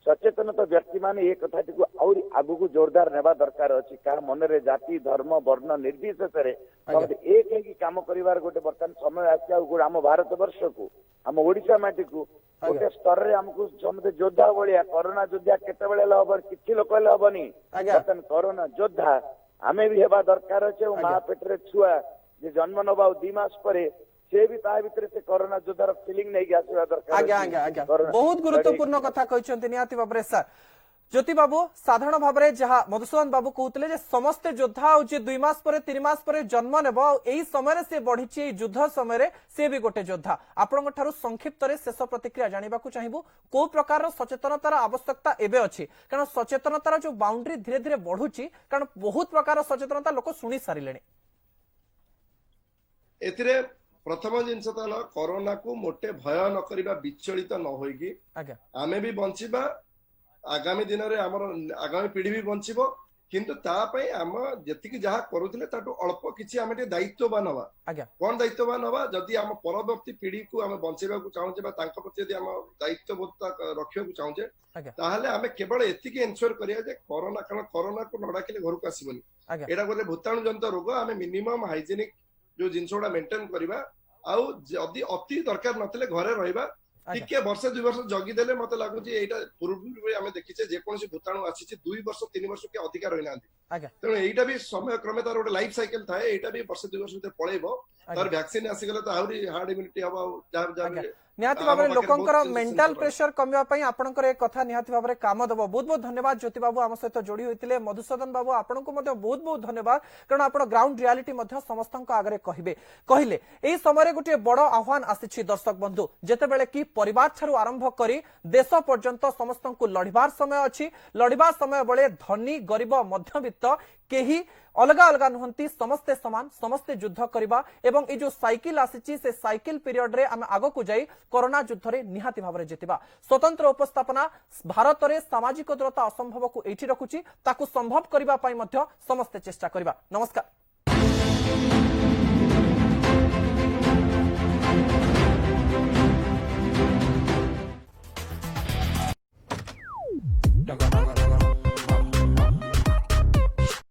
सचेतनता व्यक्ति माने ये कथा आउरी आगु को जोरदार नेबा दरकार अच्छी क्या मन रे जाति धर्म वर्ण निर्विशेष एक है कि काम करिवार गोटे बर्तमान समय आसी आम भारत वर्ष को आम ओडिशा माटी को गोटे स्तर रे हमको समझे योद्धा भाया कोरोना योद्धा केते बेले हम किछि लोक हेबनी बर्तमान कोरोना योद्धा आमे भी हेबा दरकार अच्छे माँ पेटरे छुआ जे जन्म नबा 2 मास परे से भी ता भीतर से कोरोना योद्धार फीलिंग नहीं आसीबा दरकार। आज्ञा आज्ञा आज्ञा बहुत गुरुत्वपूर्ण कथा कहछन्ती निहाती बाबरे सर ज्योति बाबू साधारण भाव में जहाँ मधुसूदन बाबू कहते जे समस्त योद्धा और 2 मास पर 3 मास पर जन्म नेब यही समय से बढ़ी युद्ध समय से भी गोटे योद्धा आपण संक्षिप्त रे शेष प्रतिक्रिया जानिबा को चाहिबू को प्रकार सचेतनतार आवश्यकता एबे अछि कारण सचेतनतार जो बाउंड्री धीरे धीरे बढ़ुची कारण बहुत प्रकार सचेतनता लोक शुणी सारे एथिरे प्रथम जिनस तो कोरोना को मोटे भय न करिबा विचलित न होइकी आमे भी बंचिबा आगामी दिन रे हमर आगामी पीढ़ी भी बंचिबो किंतु ता पई हम जति जहाँ करूथिले ताटू अल्प किछि आमे टे दायित्ववान हवा कोन दायित्ववान हवा जदि हम परवर्ती पीढ़ी को हम बंचेबा को चाहूचे बा तांको प्रति यदि हम दायित्वबोधता रखिया को चाहूचे ताहले आमे केवल एतिके एन्श्योर करिया जे कोरोना कारण कोरोना को नडाकिले घर को आसीबनी एडा गोटे भूताणु जनित रोग आमे मिनिमम हाइजेनिक जो जिनसोडा मेंटेन करिबा आउ जदि अति दरकार नथिले घरे रहिबा टिके वर्ष 2 वर्ष जगी देले मते लागुची एटा पूर्व आमे देखिचे जे कोनसी भूताणु आसीचे 2 वर्ष 3 वर्ष के अधिकार रहि नांती तेणु एटा भी समय क्रमे तार गोटे लाइफ साइकिल थाए एटा भी वर्ष 2 वर्ष भीतर पळेबो तार वैक्सीन आसी गले त आउरी हार्ड इम्यूनिटी हबा जार निहाती भाव में लोकंकर मेंटल प्रेशर कमिया पई आपनकर एक कथा निहाती भाव में काम दबो बहुत बहुत धन्यवाद ज्योति बाबू आम सहित जोड़ी होइतिले मधुसूदन बाबू आपनको मध्ये बहुत बहुत धन्यवाद कारण आपण ग्राउंड रियलिटी मध्ये समस्तक आगरे कहले एही समय गोटे बड़ आह्वान आसीछि दर्शक बंधु जेते बेले कि परिवार ठारू आरंभ करी देश पर्यंत समस्तक लड़िबार समय अछि लड़िबा समय बेले धनी गरीब मध्यवित्त केही अलग अलग नुहंती समस्ते समान समस्ते युद्ध करबा एवं ए जो साइकिल आसीछि से साइकिल पीरियड रे आमे आगो को जाई कोरोना युद्ध रे निहाती भाव रे जितिबा स्वतंत्र उपस्थापना भारत रे सामाजिक दूरता असंभव को एठी रखुछि ताकू संभव करबा पई मध्य समस्ते चेष्टा करबा। नमस्कार।